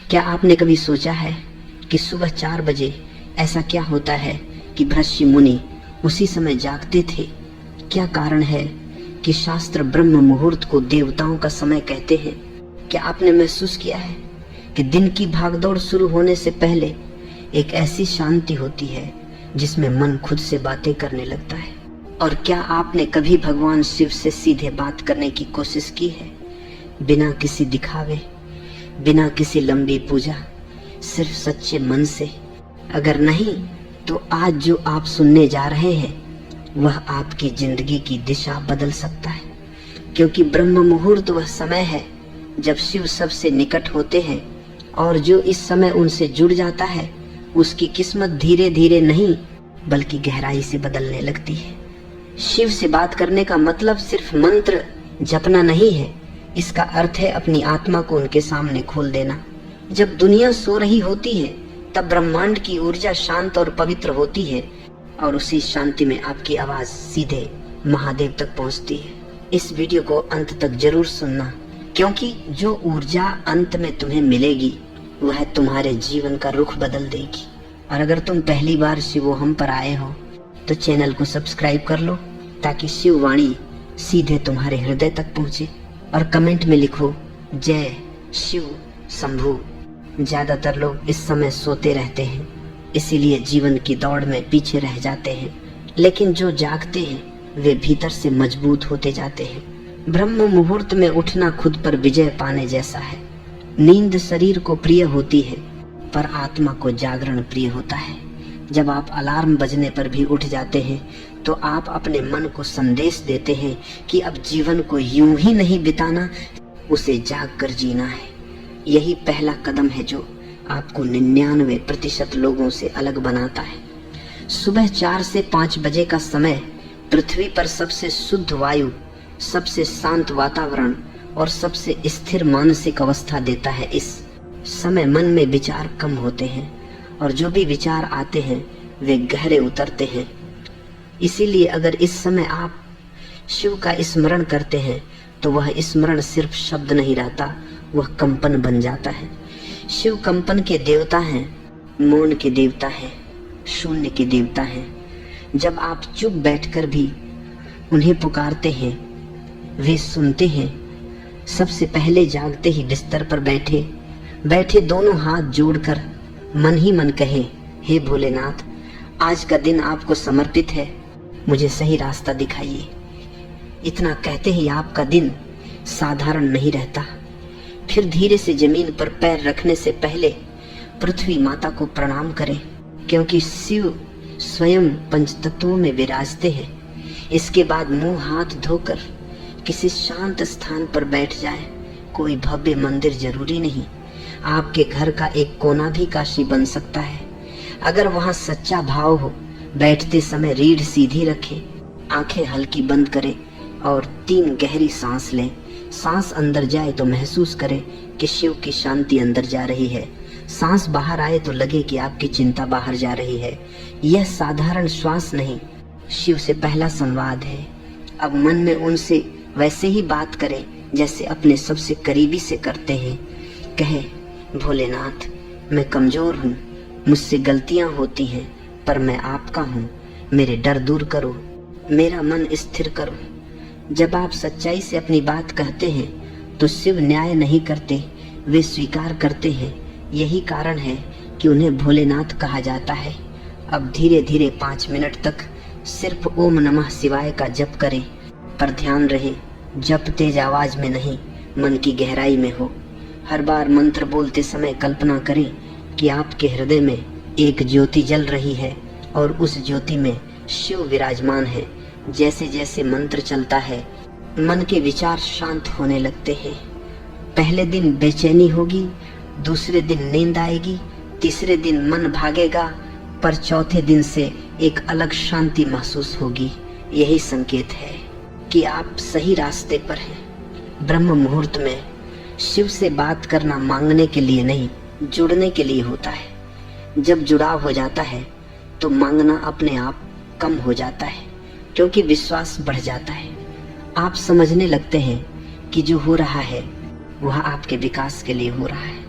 क्या आपने कभी सोचा है कि सुबह 4 बजे ऐसा क्या होता है कि भृशि मुनि उसी समय जागते थे? क्या कारण है कि शास्त्र ब्रह्म मुहूर्त को देवताओं का समय कहते हैं? क्या आपने महसूस किया है कि दिन की भागदौड़ शुरू होने से पहले एक ऐसी शांति होती है जिसमें मन खुद से बातें करने लगता है? और क्या आपने कभी भगवान शिव से सीधे बात करने की कोशिश की है, बिना किसी दिखावे, बिना किसी लंबी पूजा, सिर्फ सच्चे मन से? अगर नहीं तो आज जो आप सुनने जा रहे हैं वह आपकी जिंदगी की दिशा बदल सकता है, क्योंकि ब्रह्म मुहूर्त वह समय है जब शिव सबसे निकट होते हैं और जो इस समय उनसे जुड़ जाता है उसकी किस्मत धीरे धीरे नहीं बल्कि गहराई से बदलने लगती है। शिव से बात करने का मतलब सिर्फ मंत्र जपना नहीं है, इसका अर्थ है अपनी आत्मा को उनके सामने खोल देना। जब दुनिया सो रही होती है तब ब्रह्मांड की ऊर्जा शांत और पवित्र होती है और उसी शांति में आपकी आवाज सीधे महादेव तक पहुंचती है। इस वीडियो को अंत तक जरूर सुनना, क्योंकि जो ऊर्जा अंत में तुम्हें मिलेगी वह तुम्हारे जीवन का रुख बदल देगी। और अगर तुम पहली बार शिवोहम पर आए हो तो चैनल को सब्सक्राइब कर लो ताकि शिव वाणी सीधे तुम्हारे हृदय तक पहुंचे। और कमेंट में लिखो जय शिव शंभू। ज्यादातर लोग इस समय सोते रहते हैं, इसीलिए जीवन की दौड़ में पीछे रह जाते हैं, लेकिन जो जागते हैं वे भीतर से मजबूत होते जाते हैं। ब्रह्म मुहूर्त में उठना खुद पर विजय पाने जैसा है। नींद शरीर को प्रिय होती है पर आत्मा को जागरण प्रिय होता है। जब आप अलार्म बजने पर भी उठ जाते हैं तो आप अपने मन को संदेश देते हैं कि अब जीवन को यूं ही नहीं बिताना, उसे जाग कर जीना है। यही पहला कदम है जो आपको 99% लोगों से अलग बनाता है। सुबह 4 से 5 बजे का समय पृथ्वी पर सबसे शुद्ध वायु, सबसे शांत वातावरण और सबसे स्थिर मानसिक अवस्था देता है। इस समय मन में विचार कम होते हैं और जो भी विचार आते हैं वे गहरे उतरते हैं। इसीलिए अगर इस समय आप शिव का स्मरण करते हैं तो वह स्मरण सिर्फ शब्द नहीं रहता, वह कंपन बन जाता है। शिव कंपन के देवता हैं, मौन के देवता हैं, शून्य के देवता हैं। जब आप चुप बैठकर भी उन्हें पुकारते हैं वे सुनते हैं। सबसे पहले जागते ही बिस्तर पर बैठे दोनों हाथ जोड़कर मन ही मन कहे, हे भोलेनाथ, आज का दिन आपको समर्पित है, मुझे सही रास्ता दिखाइए। इतना कहते ही आपका दिन साधारण नहीं रहता। फिर धीरे से जमीन पर पैर रखने से पहले पृथ्वी माता को प्रणाम करें, क्योंकि शिव स्वयं पंचतत्वों में विराजते हैं। इसके बाद मुंह हाथ धोकर किसी शांत स्थान पर बैठ जाए। कोई भव्य मंदिर जरूरी नहीं, आपके घर का एक कोना भी काशी बन सकता है। अगर वहां सच्चा भाव हो, बैठते समय रीढ़ सीधी रखें, आंखें हल्की बंद करें और 3 गहरी सांस लें। सांस अंदर जाए तो महसूस करें कि शिव की शांति अंदर जा रही है। सांस बाहर आए तो लगे कि आपकी चिंता बाहर जा रही है। यह साधारण श्वास नहीं, शिव से पहला संवाद है। अब मन में उनसे वैसे ही बात करें जैसे अपने सबसे करीबी से करते हैं। कहे, भोलेनाथ, मैं कमजोर हूँ, मुझसे गलतियां होती हैं, पर मैं आपका हूँ, मेरे डर दूर करो, मेरा मन स्थिर करो। जब आप सच्चाई से अपनी बात कहते हैं तो शिव न्याय नहीं करते, वे स्वीकार करते हैं। यही कारण है कि उन्हें भोलेनाथ कहा जाता है। अब धीरे धीरे 5 मिनट तक सिर्फ ओम नमः शिवाय का जप करें, पर ध्यान रहे जप तेज आवाज में नहीं, मन की गहराई में हो। हर बार मंत्र बोलते समय कल्पना करें कि आपके हृदय में एक ज्योति जल रही है और उस ज्योति में शिव विराजमान है। जैसे जैसे मंत्र चलता है मन के विचार शांत होने लगते हैं। पहले दिन बेचैनी होगी, दूसरे दिन नींद आएगी, तीसरे दिन मन भागेगा, पर चौथे दिन से एक अलग शांति महसूस होगी। यही संकेत है कि आप सही रास्ते पर हैं। ब्रह्म मुहूर्त में शिव से बात करना मांगने के लिए नहीं, जुड़ने के लिए होता है। जब जुड़ाव हो जाता है तो मांगना अपने आप कम हो जाता है, क्योंकि विश्वास बढ़ जाता है। आप समझने लगते हैं कि जो हो रहा है वह आपके विकास के लिए हो रहा है।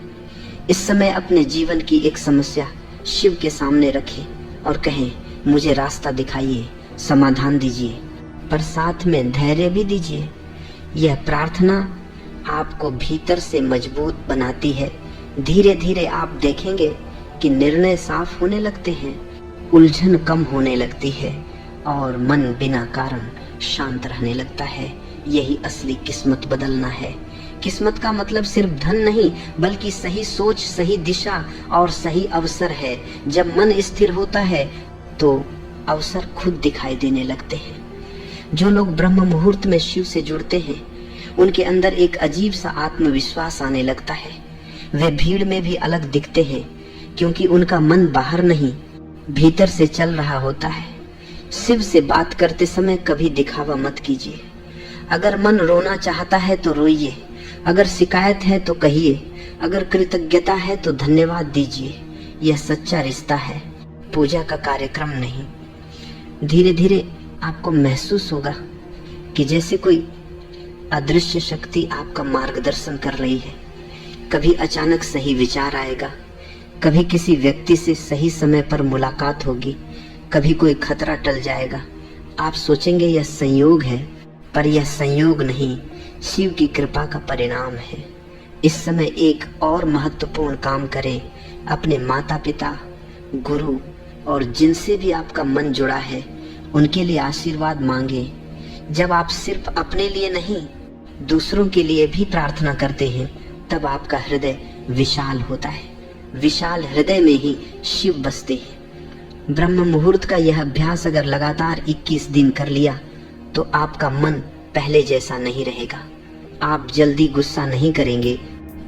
इस समय अपने जीवन की एक समस्या शिव के सामने रखें और कहें, मुझे रास्ता दिखाइए, समाधान दीजिए, पर साथ में धैर्य भी दीजिए। यह प्रार्थना आपको भीतर से मजबूत बनाती है। धीरे धीरे आप देखेंगे कि निर्णय साफ होने लगते हैं, उलझन कम होने लगती है और मन बिना कारण शांत रहने लगता है। यही असली किस्मत बदलना है। किस्मत का मतलब सिर्फ धन नहीं, बल्कि सही सोच, सही दिशा और सही अवसर है। जब मन स्थिर होता है तो अवसर खुद दिखाई देने लगते हैं। जो लोग ब्रह्म मुहूर्त में शिव से जुड़ते हैं, उनके अंदर एक अजीब सा आत्मविश्वास आने लगता है। वे भीड़ में भी अलग दिखते हैं, क्योंकि उनका मन बाहर नहीं, भीतर से चल रहा होता है। शिव से बात करते समय कभी दिखावा मत कीजिए। अगर मन रोना चाहता है तो रोइए, अगर शिकायत है तो कहिए, अगर कृतज्ञता है तो धन्यवाद दीजिए। यह सच्चा रिश्ता है, पूजा का कार्यक्रम नहीं। धीरे धीरे आपको महसूस होगा कि जैसे कोई अदृश्य शक्ति आपका मार्गदर्शन कर रही है। कभी अचानक सही विचार आएगा, कभी किसी व्यक्ति से सही समय पर मुलाकात होगी, कभी कोई खतरा टल जाएगा। आप सोचेंगे यह संयोग है, पर यह संयोग नहीं, शिव की कृपा का परिणाम है। इस समय एक और महत्वपूर्ण काम करें। अपने माता पिता, गुरु और जिनसे भी आपका मन जुड़ा है, उनके लिए आशीर्वाद मांगे। जब आप सिर्फ अपने लिए नहीं, दूसरों के लिए भी प्रार्थना करते हैं, तब आपका हृदय विशाल होता है। विशाल हृदय में ही शिव बसते हैं। ब्रह्म मुहूर्त का यह अभ्यास अगर लगातार 21 दिन कर लिया तो आपका मन पहले जैसा नहीं रहेगा। आप जल्दी गुस्सा नहीं करेंगे,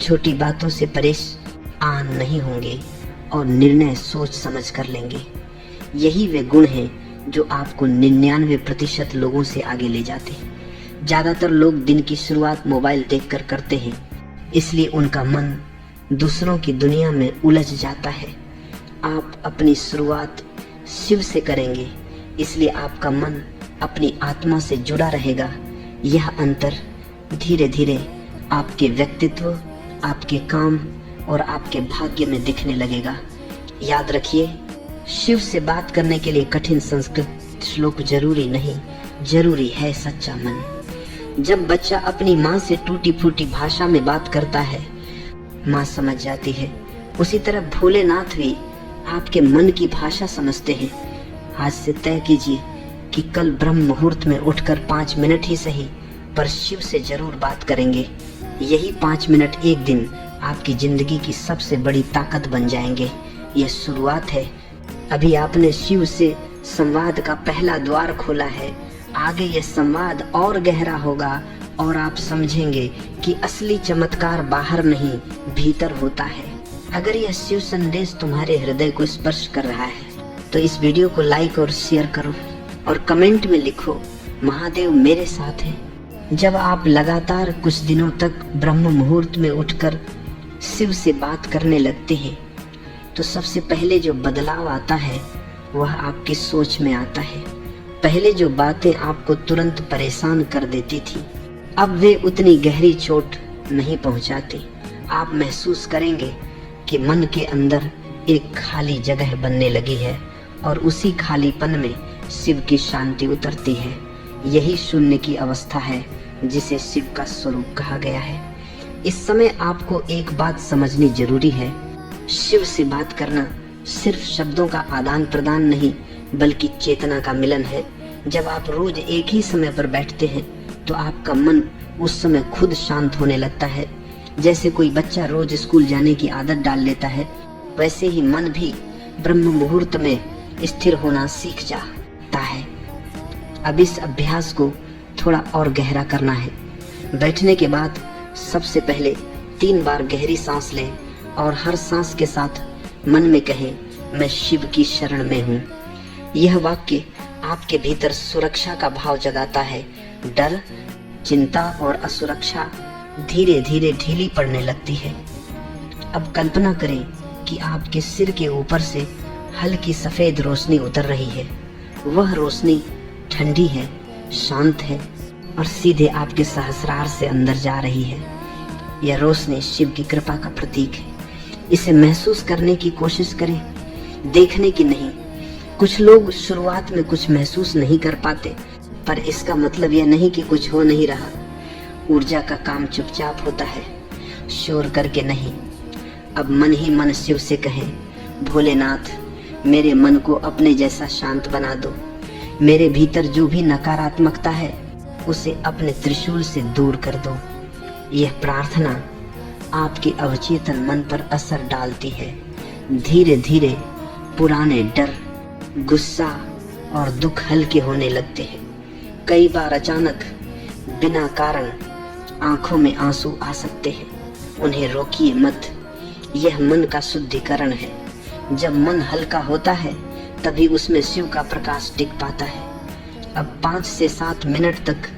छोटी बातों से परेशान नहीं होंगे और निर्णय सोच समझ कर लेंगे। यही वे गुण हैं जो आपको 99% लोगों से आगे ले जाते हैं। ज्यादातर लोग दिन की शुरुआत मोबाइल देखकर करते हैं, इसलिए उनका मन दूसरों की दुनिया में उलझ जाता है। आप अपनी शुरुआत शिव से करेंगे, इसलिए आपका मन अपनी आत्मा से जुड़ा रहेगा। यह अंतर धीरे धीरे आपके व्यक्तित्व, आपके काम और आपके भाग्य में दिखने लगेगा। याद रखिए, शिव से बात करने के लिए कठिन संस्कृत श्लोक जरूरी नहीं, जरूरी है सच्चा मन। जब बच्चा अपनी माँ से टूटी फूटी भाषा में बात करता है, माँ समझ जाती है। उसी तरह भोलेनाथ भी आपके मन की भाषा समझते हैं। आज से तय कीजिए कि कल ब्रह्म मुहूर्त में उठकर 5 मिनट ही सही, पर शिव से जरूर बात करेंगे। यही 5 मिनट एक दिन आपकी जिंदगी की सबसे बड़ी ताकत बन जाएंगे। यह शुरुआत है। अभी आपने शिव से संवाद का पहला द्वार खोला है। आगे यह संवाद और गहरा होगा और आप समझेंगे कि असली चमत्कार बाहर नहीं, भीतर होता है। अगर यह शिव संदेश तुम्हारे हृदय को स्पर्श कर रहा है तो इस वीडियो को लाइक और शेयर करो और कमेंट में लिखो, महादेव मेरे साथ है। जब आप लगातार कुछ दिनों तक ब्रह्म मुहूर्त में उठकर शिव से बात करने लगते हैं तो सबसे पहले जो बदलाव आता है वह आपकी सोच में आता है। पहले जो बातें आपको तुरंत परेशान कर देती थी, अब वे उतनी गहरी चोट नहीं पहुंचाती। आप महसूस करेंगे कि मन के अंदर एक खाली जगह बनने लगी है और उसी खालीपन में शिव की शांति उतरती है। यही शून्य की अवस्था है जिसे शिव का स्वरूप कहा गया है। इस समय आपको एक बात समझनी जरूरी है, शिव से बात करना सिर्फ शब्दों का आदान प्रदान नहीं, बल्कि चेतना का मिलन है। जब आप रोज एक ही समय पर बैठते हैं तो आपका मन उस समय खुद शांत होने लगता है। जैसे कोई बच्चा रोज स्कूल जाने की आदत डाल लेता है, वैसे ही मन भी ब्रह्म मुहूर्त में स्थिर होना सीख जाता है। अब इस अभ्यास को थोड़ा और गहरा करना है। बैठने के बाद सबसे पहले 3 बार गहरी सांस लें और हर सांस के साथ मन में कहें, मैं शिव की शरण में हूँ। यह वाक्य आपके भीतर सुरक्षा का भाव जगाता है। डर, चिंता और असुरक्षा धीरे धीरे ढीली पड़ने लगती है। अब कल्पना करें कि आपके सिर के ऊपर से हल्की सफेद रोशनी उतर रही है। वह रोशनी ठंडी है, शांत है और सीधे आपके सहस्रार से अंदर जा रही है। यह रोशनी शिव की कृपा का प्रतीक है। इसे महसूस करने की कोशिश करें, देखने की नहीं। कुछ लोग शुरुआत में कुछ महसूस नहीं कर पाते, पर इसका मतलब यह नहीं कि कुछ हो नहीं रहा। ऊर्जा का काम चुपचाप होता है, शोर करके नहीं। अब मन ही मन शिव से कहें, भोलेनाथ मेरे मन को अपने जैसा शांत बना दो। मेरे भीतर जो भी नकारात्मकता है उसे अपने त्रिशूल से दूर कर दो। यह प्रार्थना आपके अवचेतन मन पर असर डालती है। धीरे धीरे पुराने डर, गुस्सा और दुख हल्के होने लगते हैं। कई बार अचानक बिना कारण आंखों में आंसू आ सकते हैं, उन्हें रोकिए मत। यह मन का शुद्धिकरण है। जब मन हल्का होता है तभी उसमें शिव का प्रकाश टिक पाता है। अब 5 से 7 मिनट तक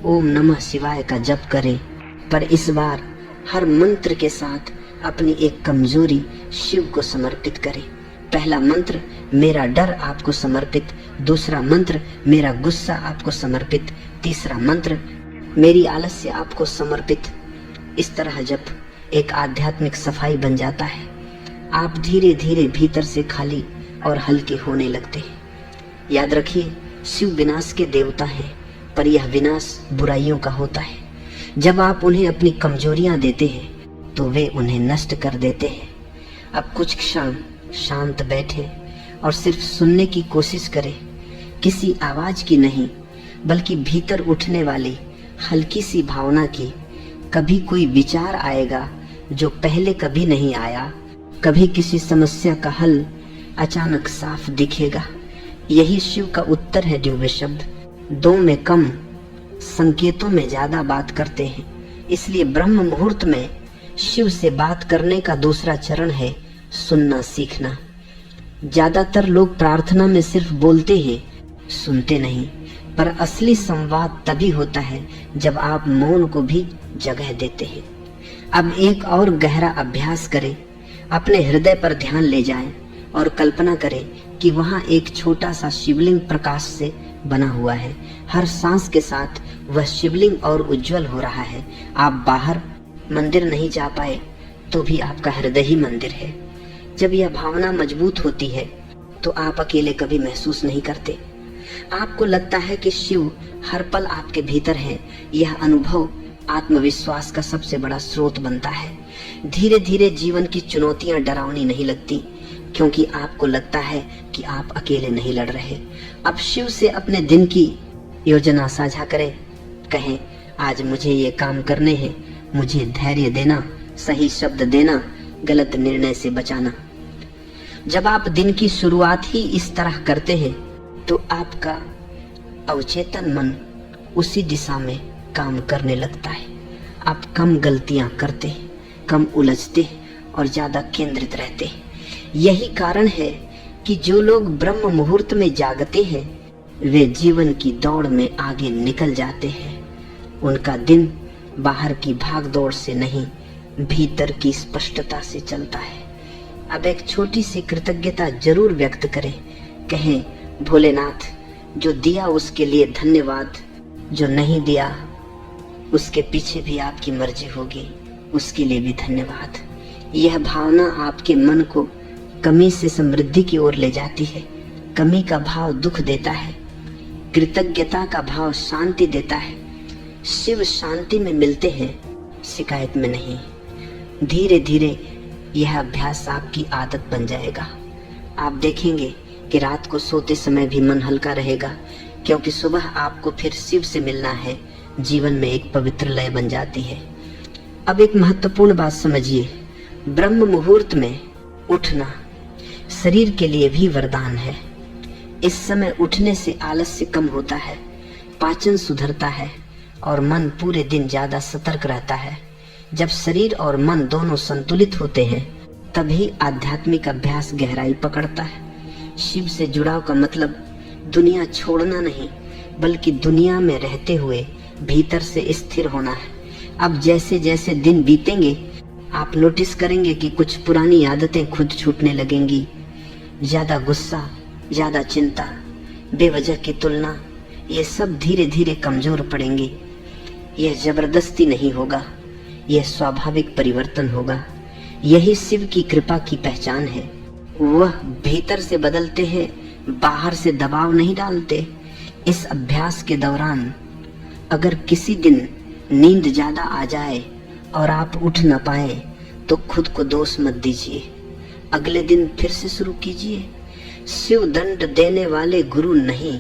ओम नमः शिवाय का जप करें, पर इस बार हर मंत्र के साथ अपनी एक कमजोरी शिव को समर्पित करें। पहला मंत्र मेरा डर आपको समर्पित, दूसरा मंत्र मेरा गुस्सा आपको समर्पित, तीसरा मंत्र मेरी आलस्य आपको समर्पित। इस तरह जब एक आध्यात्मिक सफाई बन जाता है, आप धीरे धीरे भीतर से खाली और हल्के होने लगते हैं। याद रखिए, शिव विनाश के देवता हैं, पर यह विनाश बुराइयों का होता है। जब आप उन्हें अपनी कमजोरियां देते हैं तो वे उन्हें नष्ट कर देते हैं। अब कुछ क्षण शांत बैठे और सिर्फ सुनने की कोशिश करें, किसी आवाज की नहीं, बल्कि भीतर उठने वाली हल्की सी भावना की। कभी कोई विचार आएगा जो पहले कभी नहीं आया, कभी किसी समस्या का हल अचानक साफ दिखेगा। यही शिव का उत्तर है। दिव्य शब्द 2 में कम, संकेतों में ज्यादा बात करते हैं। इसलिए ब्रह्म मुहूर्त में शिव से बात करने का दूसरा चरण है सुनना सीखना। ज्यादातर लोग प्रार्थना में सिर्फ बोलते हैं, सुनते नहीं। पर असली संवाद तभी होता है जब आप मौन को भी जगह देते हैं। अब एक और गहरा अभ्यास करें। अपने हृदय पर ध्यान ले जाएं और कल्पना करें कि वहां एक छोटा सा शिवलिंग प्रकाश से बना हुआ है। हर सांस के साथ वह शिवलिंग और उज्जवल हो रहा है। आप बाहर मंदिर नहीं जा पाए तो भी आपका हृदय ही मंदिर है। जब यह भावना मजबूत होती है तो आप अकेले कभी महसूस नहीं करते। आपको लगता है कि शिव हर पल आपके भीतर है। यह अनुभव आत्मविश्वास का सबसे बड़ा स्रोत बनता है। धीरे धीरे जीवन की चुनौतियां डरावनी नहीं लगती, क्योंकि आपको लगता है कि आप अकेले नहीं लड़ रहे। अब शिव से अपने दिन की योजना साझा करें। कहें, आज मुझे ये काम करने हैं, मुझे धैर्य देना, सही शब्द देना, गलत निर्णय से बचाना। जब आप दिन की शुरुआत ही इस तरह करते हैं तो आपका अवचेतन मन उसी दिशा में काम करने लगता है। आप कम गलतियां करते, कम उलझते और ज्यादा केंद्रित रहते। यही कारण है कि जो लोग ब्रह्म मुहूर्त में जागते हैं वे जीवन की दौड़ में आगे निकल जाते हैं। उनका दिन बाहर की भाग दौड़ से नहीं, भीतर की स्पष्टता से चलता है। अब एक छोटी सी कृतज्ञता जरूर व्यक्त करें। कहें, भोलेनाथ जो दिया उसके लिए धन्यवाद, जो नहीं दिया उसके पीछे भी आपकी मर्जी होगी, उसके लिए भी धन्यवाद। यह भावना आपके मन को कमी से समृद्धि की ओर ले जाती है। कमी का भाव दुख देता है, कृतज्ञता का भाव शांति देता है। शिव शांति में मिलते हैं, शिकायत में नहीं। धीरे धीरे यह अभ्यास आपकी आदत बन जाएगा। आप देखेंगे कि रात को सोते समय भी मन हल्का रहेगा, क्योंकि सुबह आपको फिर शिव से मिलना है। जीवन में एक पवित्र लय बन जाती है। अब एक महत्वपूर्ण बात समझिए, ब्रह्म मुहूर्त में उठना शरीर के लिए भी वरदान है। इस समय उठने से आलस्य कम होता है, पाचन सुधरता है और मन पूरे दिन ज्यादा सतर्क रहता है। जब शरीर और मन दोनों संतुलित होते हैं तभी आध्यात्मिक अभ्यास गहराई पकड़ता है। शिव से जुड़ाव का मतलब दुनिया छोड़ना नहीं, बल्कि दुनिया में रहते हुए भीतर से स्थिर होना है। अब जैसे जैसे दिन बीतेंगे आप नोटिस करेंगे कि कुछ पुरानी आदतें खुद छूटने लगेंगी। ज्यादा गुस्सा, ज्यादा चिंता, बेवजह की तुलना, ये सब धीरे धीरे कमजोर पड़ेंगे। यह जबरदस्ती नहीं होगा, यह स्वाभाविक परिवर्तन होगा। यही शिव की कृपा की पहचान है। वह भीतर से बदलते हैं, बाहर से दबाव नहीं डालते। इस अभ्यास के दौरान अगर किसी दिन नींद ज्यादा आ जाए और आप उठ न पाए तो खुद को दोष मत दीजिए, अगले दिन फिर से शुरू कीजिए। शिव दंड देने वाले गुरु नहीं,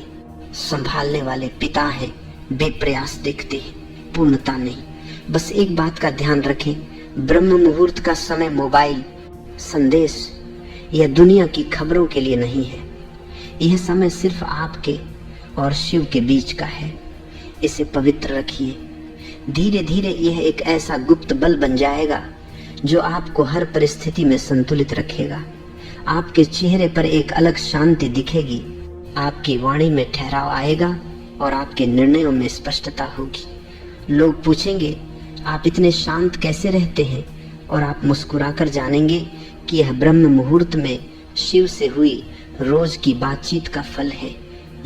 संभालने वाले पिता है। बेप्रयास देखते हैं, पूर्णता नहीं। बस एक बात का ध्यान रखें, ब्रह्म मुहूर्त का समय मोबाइल, संदेश या दुनिया की खबरों के लिए नहीं है। यह समय सिर्फ आपके और शिव के बीच का है। इसे पवित्र रखिए। धीरे धीरे यह एक ऐसा गुप्त बल बन जाएगा जो आपको हर परिस्थिति में संतुलित रखेगा। आपके चेहरे पर एक अलग शांति दिखेगी, आपकी वाणी में ठहराव आएगा और आपके निर्णयों में स्पष्टता होगी। लोग पूछेंगे, आप इतने शांत कैसे रहते हैं? और आप मुस्कुराकर जानेंगे कि यह ब्रह्म मुहूर्त में शिव से हुई रोज की बातचीत का फल है।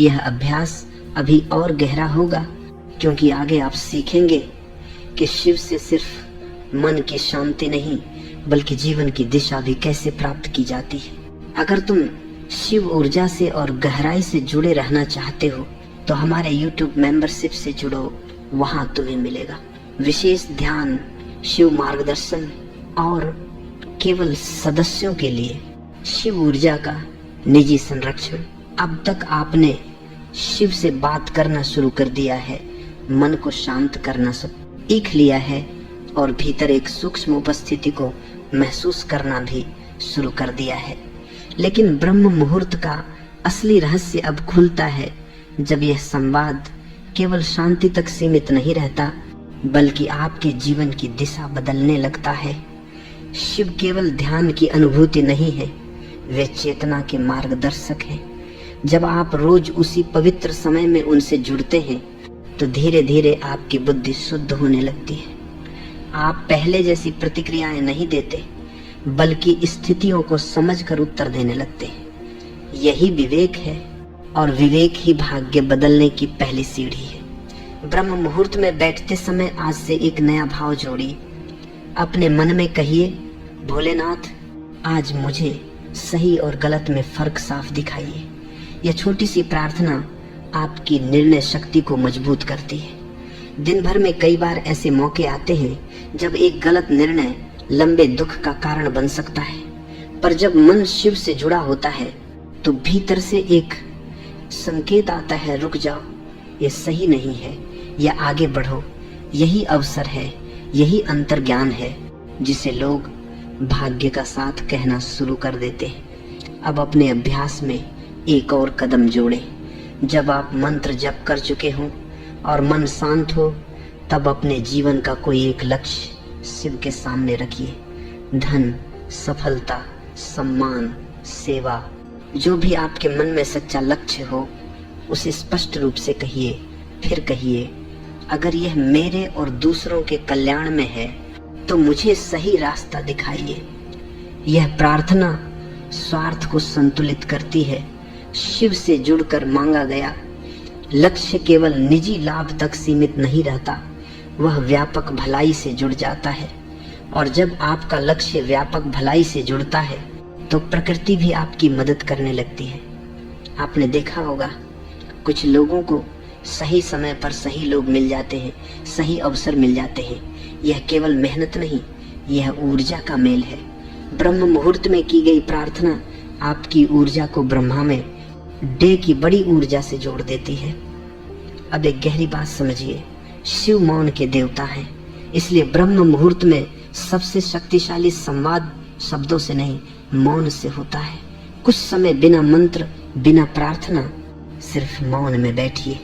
यह अभ्यास अभी और गहरा होगा, क्योंकि आगे आप सीखेंगे कि शिव से सिर्फ मन की शांति नहीं बल्कि जीवन की दिशा भी कैसे प्राप्त की जाती है। अगर तुम शिव ऊर्जा से और गहराई से जुड़े रहना चाहते हो तो हमारे YouTube मेंबरशिप से जुड़ो, वहां तुम्हें मिलेगा विशेष ध्यान, शिव मार्गदर्शन और केवल सदस्यों के लिए शिव ऊर्जा का निजी संरक्षण। अब तक आपने शिव से बात करना शुरू कर दिया है, मन को शांत करना सीख लिया है और भीतर एक सूक्ष्म उपस्थिति को महसूस करना भी शुरू कर दिया है। लेकिन ब्रह्म मुहूर्त का असली रहस्य अब खुलता है जब यह संवाद केवल शांति तक सीमित नहीं रहता बल्कि आपके जीवन की दिशा बदलने लगता है। शिव केवल ध्यान की अनुभूति नहीं है, वे चेतना के मार्गदर्शक हैं। जब आप रोज उसी पवित्र समय में उनसे जुड़ते हैं तो धीरे धीरे आपकी बुद्धि शुद्ध होने लगती है। आप पहले जैसी प्रतिक्रियाएं नहीं देते बल्कि स्थितियों को समझकर उत्तर देने लगते हैं। यही विवेक है और विवेक ही भाग्य बदलने की पहली सीढ़ी है। ब्रह्म मुहूर्त में बैठते समय आज से एक नया भाव जोड़िए। अपने मन में कहिए, भोलेनाथ आज मुझे सही और गलत में फर्क साफ दिखाइए। यह छोटी सी प्रार्थना आपकी निर्णय शक्ति को मजबूत करती है। दिन भर में कई बार ऐसे मौके आते हैं जब एक गलत निर्णय लंबे दुख का कारण बन सकता है, पर जब मन शिव से जुड़ा होता है तो भीतर से एक संकेत आता है, रुक जाओ, ये सही नहीं है या आगे बढ़ो। यही अवसर है, यही अंतर्ज्ञान है जिसे लोग भाग्य का साथ कहना शुरू कर देते हैं। अब अपने अभ्यास में एक और कदम जोड़ें। जब आप मंत्र जप कर चुके हों और मन शांत हो तब अपने जीवन का कोई एक लक्ष्य शिव के सामने रखिए। धन, सफलता, सम्मान, सेवा, जो भी आपके मन में सच्चा लक्ष्य हो उसे स्पष्ट रूप से कहिए। फिर कहिए, अगर यह मेरे और दूसरों के कल्याण में है तो मुझे सही रास्ता दिखाइए। यह प्रार्थना स्वार्थ को संतुलित करती है। शिव से जुड़कर मांगा गया लक्ष्य केवल निजी लाभ तक सीमित नहीं रहता, वह व्यापक भलाई से जुड़ जाता है। और जब आपका लक्ष्य व्यापक भलाई से जुड़ता है तो प्रकृति भी आपकी मदद करने लगती है। आपने देखा होगा कुछ लोगों को सही समय पर सही लोग मिल जाते हैं, सही अवसर मिल जाते हैं। यह केवल मेहनत नहीं, यह ऊर्जा का मेल है। ब्रह्म मुहूर्त में की गई प्रार्थना आपकी ऊर्जा को ब्रह्मा में डे की बड़ी ऊर्जा से जोड़ देती है। अब एक गहरी बात समझिए, शिव मौन के देवता हैं, इसलिए ब्रह्म मुहूर्त में सबसे शक्तिशाली संवाद शब्दों से नहीं, मौन से होता है। कुछ समय बिना मंत्र, बिना प्रार्थना, सिर्फ मौन में बैठिए।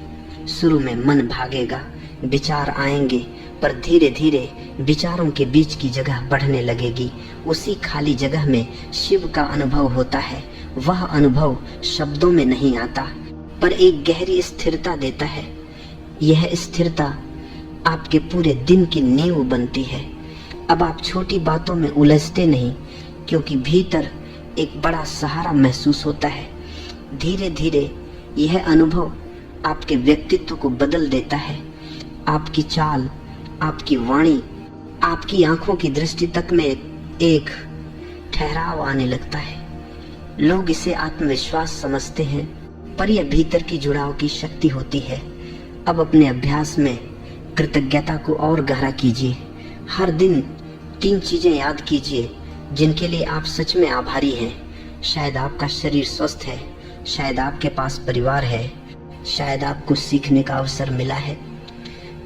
शुरू में मन भागेगा, विचार आएंगे, पर धीरे धीरे विचारों के बीच की जगह बढ़ने लगेगी। उसी खाली जगह में शिव का अनुभव होता है। वह अनुभव शब्दों में नहीं आता, पर एक गहरी स्थिरता देता है। यह स्थिरता आपके पूरे दिन की नींव बनती है। अब आप छोटी बातों में उलझते नहीं, क्योंकि भीतर एक बड़ा सहारा महसूस होता है। धीरे धीरे यह अनुभव आपके व्यक्तित्व को बदल देता है। आपकी चाल, आपकी वाणी, आपकी आंखों की दृष्टि तक में एक ठहराव आने लगता है। लोग इसे आत्मविश्वास समझते हैं, पर यह भीतर की जुड़ाव की शक्ति होती है। अब अपने अभ्यास में कृतज्ञता को और गहरा कीजिए। हर दिन 3 चीजें याद कीजिए जिनके लिए आप सच में आभारी हैं। शायद आपका शरीर स्वस्थ है, शायद आपके पास परिवार है, शायद आपको सीखने का अवसर मिला है।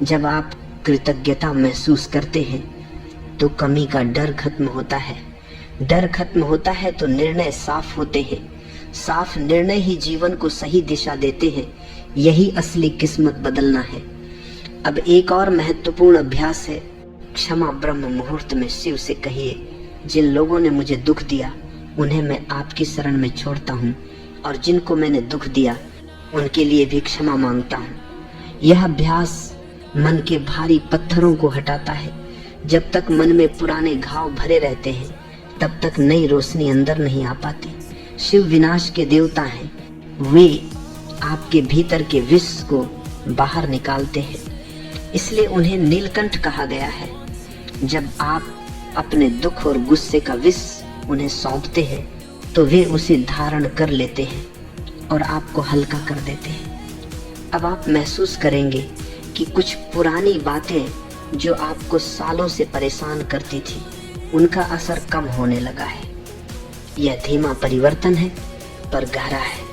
जब आप कृतज्ञता महसूस करते हैं तो कमी का डर खत्म होता है। डर खत्म होता है तो निर्णय साफ होते हैं। साफ निर्णय ही जीवन को सही दिशा देते हैं। यही असली किस्मत बदलना है। अब एक और महत्वपूर्ण अभ्यास है, क्षमा ब्रह्म मुहूर्त में शिव से कहिए, जिन लोगों ने मुझे दुख दिया उन्हें मैं आपकी शरण में छोड़ता हूँ, और जिनको मैंने दुख दिया उनके लिए भी क्षमा मांगता हूँ। यह अभ्यास मन के भारी पत्थरों को हटाता है। जब तक मन में पुराने घाव भरे रहते हैं तब तक नई रोशनी अंदर नहीं आ पाती। शिव विनाश के देवता हैं। वे आपके भीतर के विष को बाहर निकालते हैं, इसलिए उन्हें नीलकंठ कहा गया है। जब आप अपने दुख और गुस्से का विष उन्हें सौंपते हैं तो वे उसे धारण कर लेते हैं और आपको हल्का कर देते हैं। अब आप महसूस करेंगे कि कुछ पुरानी बातें जो आपको सालों से परेशान करती थी उनका असर कम होने लगा है। यह धीमा परिवर्तन है पर गहरा है।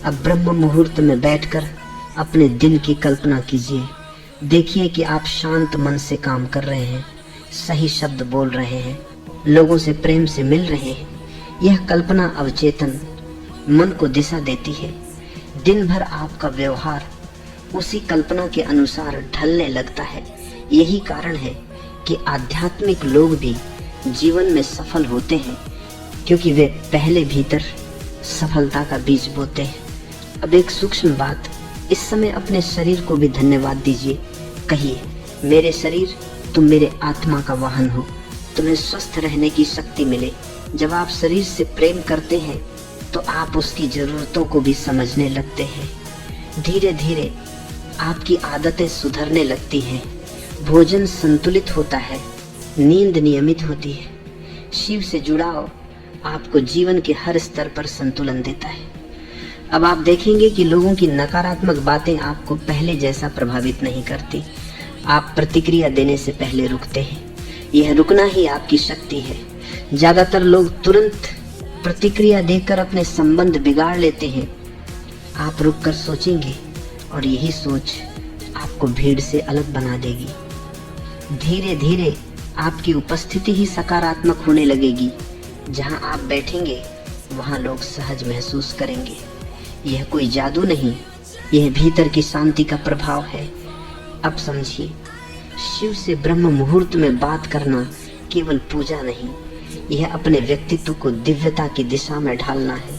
अब ब्रह्म मुहूर्त में बैठकर अपने दिन की कल्पना कीजिए। देखिए कि आप शांत मन से काम कर रहे हैं, सही शब्द बोल रहे हैं, लोगों से प्रेम से मिल रहे हैं। यह कल्पना अवचेतन मन को दिशा देती है। दिन भर आपका व्यवहार उसी कल्पना के अनुसार ढलने लगता है। यही कारण है कि आध्यात्मिक लोग भी जीवन में सफल होते हैं, क्योंकि वे पहले भीतर सफलता का बीज बोते हैं। अब एक सूक्ष्म बात, इस समय अपने शरीर को भी धन्यवाद दीजिए। कहिए, मेरे शरीर, तुम मेरे आत्मा का वाहन हो, तुम्हें स्वस्थ रहने की शक्ति मिले। जब आप शरीर से प्रेम करते हैं तो आप उसकी जरूरतों को भी समझने लगते हैं। धीरे धीरे आपकी आदतें सुधरने लगती हैं। भोजन संतुलित होता है, नींद नियमित होती है। शिव से जुड़ाव आपको जीवन के हर स्तर पर संतुलन देता है। अब आप देखेंगे कि लोगों की नकारात्मक बातें आपको पहले जैसा प्रभावित नहीं करती। आप प्रतिक्रिया देने से पहले रुकते हैं। यह रुकना ही आपकी शक्ति है। ज्यादातर लोग तुरंत प्रतिक्रिया देकर अपने संबंध बिगाड़ लेते हैं। आप रुककर सोचेंगे और यही सोच आपको भीड़ से अलग बना देगी। धीरे धीरे आपकी उपस्थिति ही सकारात्मक होने लगेगी। जहां आप बैठेंगे वहां लोग सहज महसूस करेंगे। यह कोई जादू नहीं, यह भीतर की शांति का प्रभाव है। अब समझिए, शिव से ब्रह्म मुहूर्त में बात करना केवल पूजा नहीं, यह अपने व्यक्तित्व को दिव्यता की दिशा में ढालना है।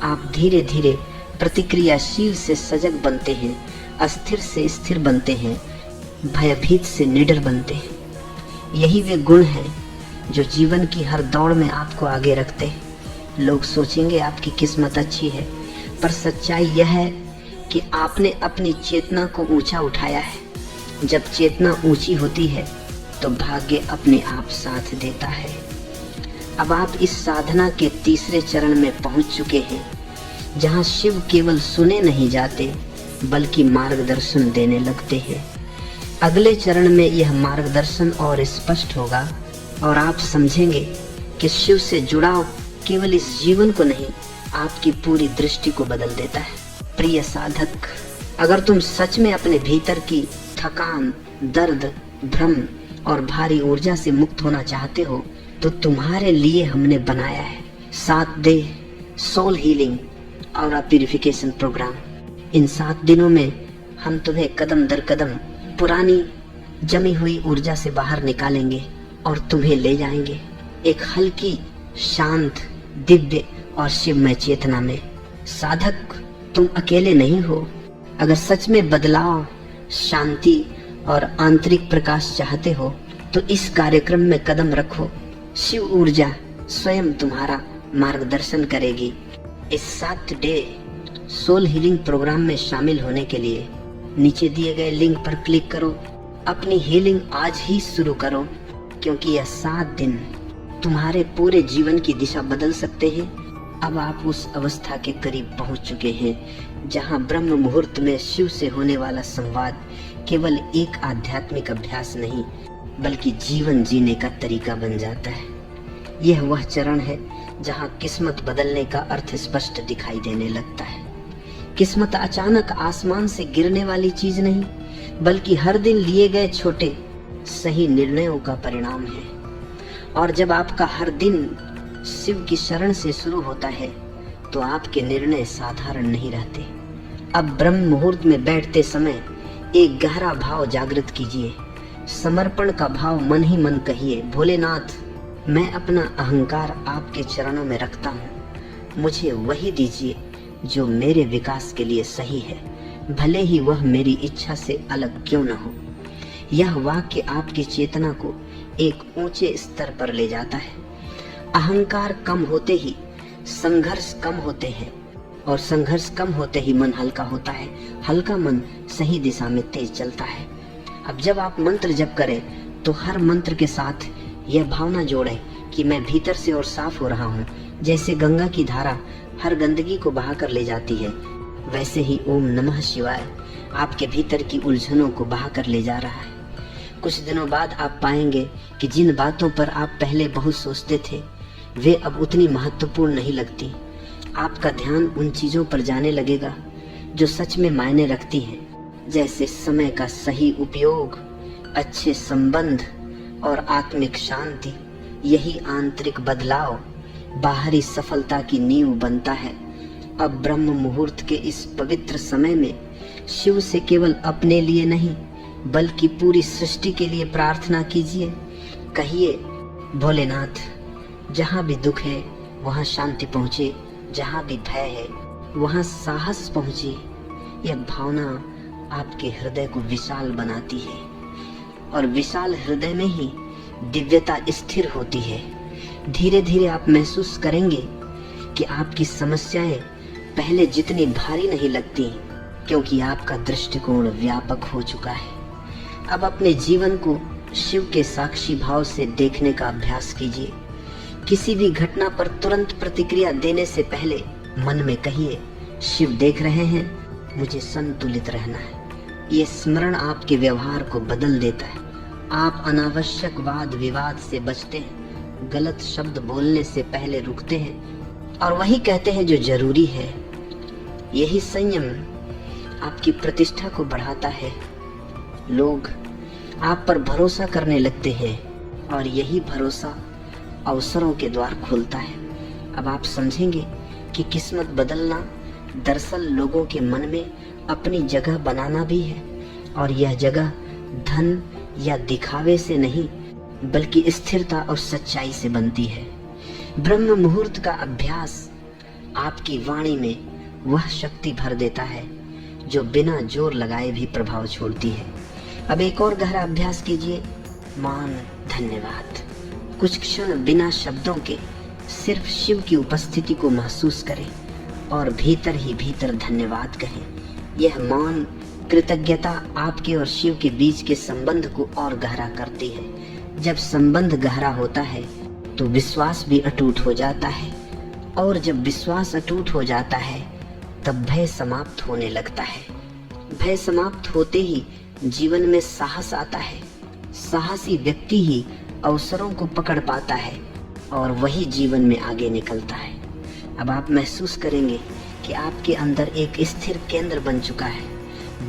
आप धीरे धीरे प्रतिक्रियाशील से सजग बनते हैं, अस्थिर से स्थिर बनते हैं, भयभीत से निडर बनते हैं। यही वे गुण हैं जो जीवन की हर दौड़ में आपको आगे रखते हैं। लोग सोचेंगे आपकी किस्मत अच्छी है, पर सच्चाई यह है कि आपने अपनी चेतना को ऊंचा उठाया है। जब चेतना ऊंची होती है तो भाग्य अपने आप साथ देता है। अब आप इस साधना के तीसरे चरण में पहुंच चुके हैं, जहां शिव केवल सुने नहीं जाते बल्कि मार्गदर्शन देने लगते हैं। अगले चरण में यह मार्गदर्शन और स्पष्ट होगा और आप समझेंगे कि शिव से जुड़ाव केवल इस जीवन को नहीं, आपकी पूरी दृष्टि को बदल देता है। प्रिय साधक, अगर तुम सच में अपने भीतर की थकान, दर्द, भ्रम और भारी ऊर्जा से मुक्त होना चाहते हो तो तुम्हारे लिए हमने बनाया है 7 डे सोल हीलिंग और प्यूरिफिकेशन प्रोग्राम। इन 7 दिनों में हम तुम्हें कदम दर कदम पुरानी जमी हुई ऊर्जा से बाहर निकालेंगे और तुम्हें ले जाएंगे एक हल्की, शांत, दिव्य और शिवमय चेतना में। साधक, तुम अकेले नहीं हो। अगर सच में बदलाव, शांति और आंतरिक प्रकाश चाहते हो तो इस कार्यक्रम में कदम रखो। शिव ऊर्जा स्वयं तुम्हारा मार्गदर्शन करेगी। इस 7 डे सोल हीलिंग प्रोग्राम में शामिल होने के लिए नीचे दिए गए लिंक पर क्लिक करो। अपनी हीलिंग आज ही शुरू करो, क्योंकि यह 7 दिन तुम्हारे पूरे जीवन की दिशा बदल सकते हैं। अब आप उस अवस्था के करीब पहुंच चुके हैं जहां ब्रह्म मुहूर्त में शिव से होने वाला संवाद केवल एक आध्यात्मिक अभ्यास नहीं बल्कि जीवन जीने का तरीका बन जाता है। यह वह चरण है जहां किस्मत बदलने का अर्थ स्पष्ट दिखाई देने लगता है। किस्मत अचानक आसमान से गिरने वाली चीज नहीं बल्कि हर दिन लिए गए छोटे सही निर्णयों का परिणाम है। और जब आपका हर दिन शिव की शरण से शुरू होता है तो आपके निर्णय साधारण नहीं रहते। अब ब्रह्म मुहूर्त में बैठते समय एक गहरा भाव जागृत कीजिए। समर्पण का भाव मन ही मन कहिए, भोलेनाथ, मैं अपना अहंकार आपके चरणों में रखता हूँ। मुझे वही दीजिए जो मेरे विकास के लिए सही है, भले ही वह मेरी इच्छा से अलग क्यों न हो। यह वाक्य आपकी चेतना को एक ऊंचे स्तर पर ले जाता है। अहंकार कम होते ही संघर्ष कम होते हैं और संघर्ष कम होते ही मन हल्का होता है। हल्का मन सही दिशा में तेज चलता है। अब जब आप मंत्र जप करें तो हर मंत्र के साथ यह भावना जोड़ें कि मैं भीतर से और साफ हो रहा हूँ। जैसे गंगा की धारा हर गंदगी को बहाकर ले जाती है, वैसे ही ओम नमः शिवाय आपके भीतर की उलझनों को बहाकर ले जा रहा है। कुछ दिनों बाद आप पाएंगे कि जिन बातों पर आप पहले बहुत सोचते थे वे अब उतनी महत्वपूर्ण नहीं लगती। आपका ध्यान उन चीजों पर जाने लगेगा जो सच में मायने रखती हैं, जैसे समय का सही उपयोग, अच्छे संबंध और आत्मिक शांति। यही आंतरिक बदलाव बाहरी सफलता की नींव बनता है। अब ब्रह्म मुहूर्त के इस पवित्र समय में शिव से केवल अपने लिए नहीं बल्कि पूरी सृष्टि के लिए प्रार्थना कीजिए। कहिए, भोलेनाथ, जहाँ भी दुख है वहाँ शांति पहुँचे, जहाँ भी भय है वहाँ साहस पहुँचे। यह भावना आपके हृदय को विशाल बनाती है और विशाल हृदय में ही दिव्यता स्थिर होती है। धीरे धीरे आप महसूस करेंगे कि आपकी समस्याएं पहले जितनी भारी नहीं लगती क्योंकि आपका दृष्टिकोण व्यापक हो चुका है। अब अपने जीवन को शिव के साक्षी भाव से देखने का अभ्यास कीजिए। किसी भी घटना पर तुरंत प्रतिक्रिया देने से पहले मन में कहिए, शिव देख रहे हैं, मुझे संतुलित रहना है। ये स्मरण आपके व्यवहार को बदल देता है। आप अनावश्यक वाद विवाद से बचते हैं, गलत शब्द बोलने से पहले रुकते हैं और वही कहते हैं जो जरूरी है। यही संयम आपकी प्रतिष्ठा को बढ़ाता है। लोग आप पर भरोसा करने लगते हैं और यही भरोसा अवसरों के द्वार खोलता है। अब आप समझेंगे कि किस्मत बदलना दरअसल लोगों के मन में अपनी जगह बनाना भी है और यह जगह धन या दिखावे से नहीं बल्कि स्थिरता और सच्चाई से बनती है। ब्रह्म मुहूर्त का अभ्यास आपकी वाणी में वह शक्ति भर देता है जो बिना जोर लगाए भी प्रभाव छोड़ती है। अब एक और गहरा अभ्यास कीजिए। मान, धन्यवाद। कुछ क्षण बिना शब्दों के सिर्फ शिव की उपस्थिति को महसूस करें और भीतर ही भीतर धन्यवाद कहें। यह मौन कृतज्ञता आपके और शिव के बीच के संबंध को और गहरा करती है। जब संबंध गहरा होता है तो विश्वास भी अटूट हो जाता है और जब विश्वास अटूट हो जाता है तब भय समाप्त होने लगता है। भय समाप्त होते ही जीवन में साहस आता है। साहसी व्यक्ति ही अवसरों को पकड़ पाता है और वही जीवन में आगे निकलता है। अब आप महसूस करेंगे कि आपके अंदर एक स्थिर केंद्र बन चुका है।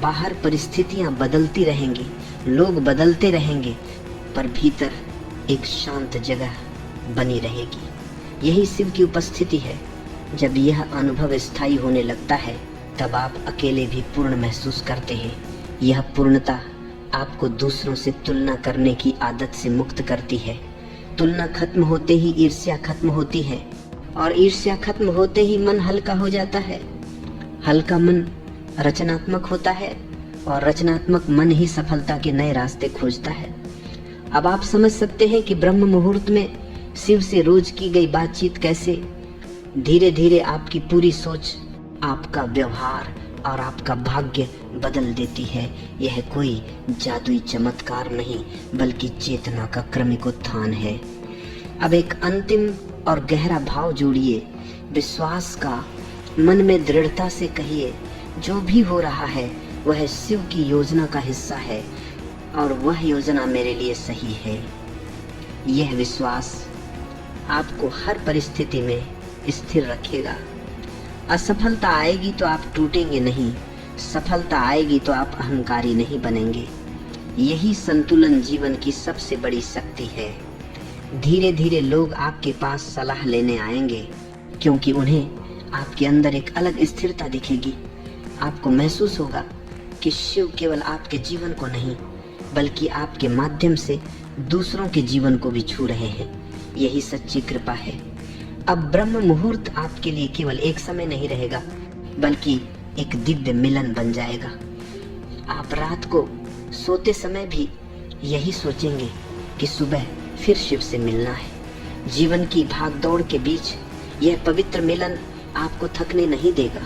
बाहर परिस्थितियां बदलती रहेंगी, लोग बदलते रहेंगे, पर भीतर एक शांत जगह बनी रहेगी। यही शिव की उपस्थिति है। जब यह अनुभव स्थायी होने लगता है तब आप अकेले भी पूर्ण महसूस करते हैं। यह पूर्णता आपको दूसरों से तुलना करने की आदत से मुक्त करती है। तुलना खत्म होते ही ईर्ष्या खत्म होती है और ईर्ष्या खत्म होते ही मन हल्का हो जाता है। हल्का मन रचनात्मक होता है और रचनात्मक मन ही सफलता के नए रास्ते खोजता है। अब आप समझ सकते हैं कि ब्रह्म मुहूर्त में शिव से रोज की गई बातचीत कैसे धीरे धीरे आपकी पूरी सोच, आपका व्यवहार और आपका भाग्य बदल देती है। यह कोई जादुई चमत्कार नहीं बल्कि चेतना का क्रमिक उत्थान है। अब एक अंतिम और गहरा भाव जोड़िए, विश्वास का। मन में दृढ़ता से कहिए, जो भी हो रहा है वह शिव की योजना का हिस्सा है और वह योजना मेरे लिए सही है। यह विश्वास आपको हर परिस्थिति में स्थिर रखेगा। असफलता आएगी तो आप टूटेंगे नहीं, सफलता आएगी तो आप अहंकारी नहीं बनेंगे। यही संतुलन जीवन की सबसे बड़ी शक्ति है। धीरे धीरे लोग आपके पास सलाह लेने आएंगे, क्योंकि उन्हें आपके अंदर एक अलग स्थिरता दिखेगी। आपको महसूस होगा कि शिव केवल आपके जीवन को नहीं, बल्कि आपके माध्यम से दूसरों के जीवन को भी छू रहे हैं। यही सच्ची कृपा है। अब ब्रह्म मुहूर्त आपके लिए केवल एक समय नहीं रहेगा, बल्कि एक दिव्य मिलन बन जाएगा। आप रात को सोते समय भी यही सोचेंगे कि सुबह फिर शिव से मिलना है। जीवन की भागदौड़ के बीच यह पवित्र मिलन आपको थकने नहीं देगा।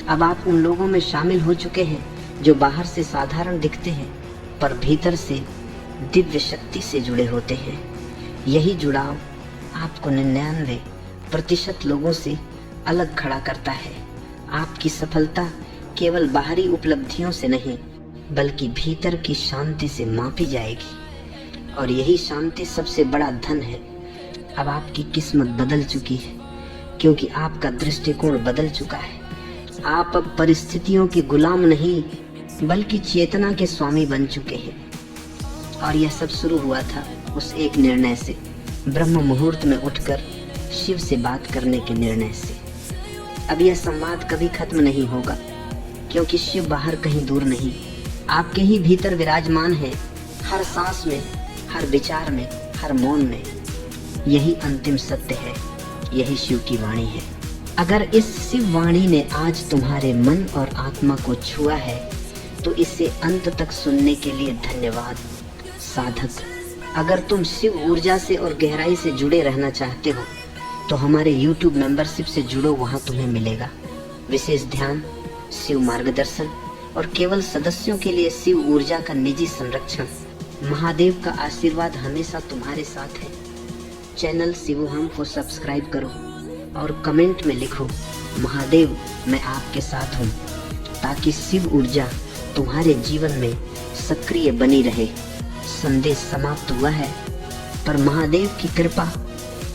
अब आप उन लोगों में शामिल हो चुके हैं जो बाहर से साधारण दिखते हैं, पर भीतर से दिव्य शक्ति से जुड़े होते हैं। यही जुड़ाव आपको 99% लोगों से अलग खड़ा करता है। आपकी सफलता केवल बाहरी उपलब्धियों से नहीं, बल्कि भीतर की शांति से मापी जाएगी, और यही शांति सबसे बड़ा धन है। अब आपकी किस्मत बदल चुकी है, क्योंकि आपका दृष्टिकोण बदल चुका है। आप अब परिस्थितियों के गुलाम नहीं, बल्कि चेतना के स्वामी बन चुके हैं। और यह सब शुरू हुआ था उस एक निर्णय से, ब्रह्म मुहूर्त में उठकर शिव से बात करने के निर्णय से। अब यह संवाद कभी खत्म नहीं होगा, क्योंकि शिव बाहर कहीं दूर नहीं, आपके ही भीतर विराजमान है। हर सांस में, हर विचार में, हर मौन में। यही अंतिम सत्य है, यही शिव की वाणी है। अगर इस शिव वाणी ने आज तुम्हारे मन और आत्मा को छुआ है, तो इसे अंत तक सुनने के लिए धन्यवाद। साधक, अगर तुम शिव ऊर्जा से और गहराई से जुड़े रहना चाहते हो, तो हमारे YouTube मेंबरशिप से जुड़ो, वहां तुम्हें मिलेगा विशेष ध्यान, शिव मार्गदर्शन और केवल सदस्यों के लिए शिव ऊर्जा का निजी संरक्षण। महादेव का आशीर्वाद हमेशा तुम्हारे साथ है। चैनल शिवोहम को सब्सक्राइब करो और कमेंट में लिखो, महादेव मैं आपके साथ हूँ, ताकि शिव ऊर्जा तुम्हारे जीवन में सक्रिय बनी रहे। संदेश समाप्त हुआ है, पर महादेव की कृपा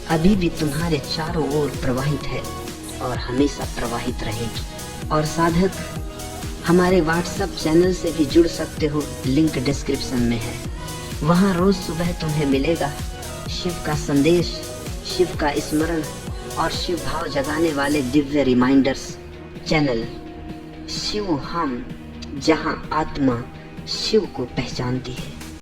अभी भी तुम्हारे चारों ओर प्रवाहित है और हमेशा प्रवाहित रहेगी। और साधक, हमारे व्हाट्सएप चैनल से भी जुड़ सकते हो, लिंक डिस्क्रिप्शन में है। वहाँ रोज सुबह तुम्हें मिलेगा शिव का संदेश, शिव का स्मरण और शिव भाव जगाने वाले दिव्य रिमाइंडर्स। चैनल शिवोहम, जहाँ आत्मा शिव को पहचानती है।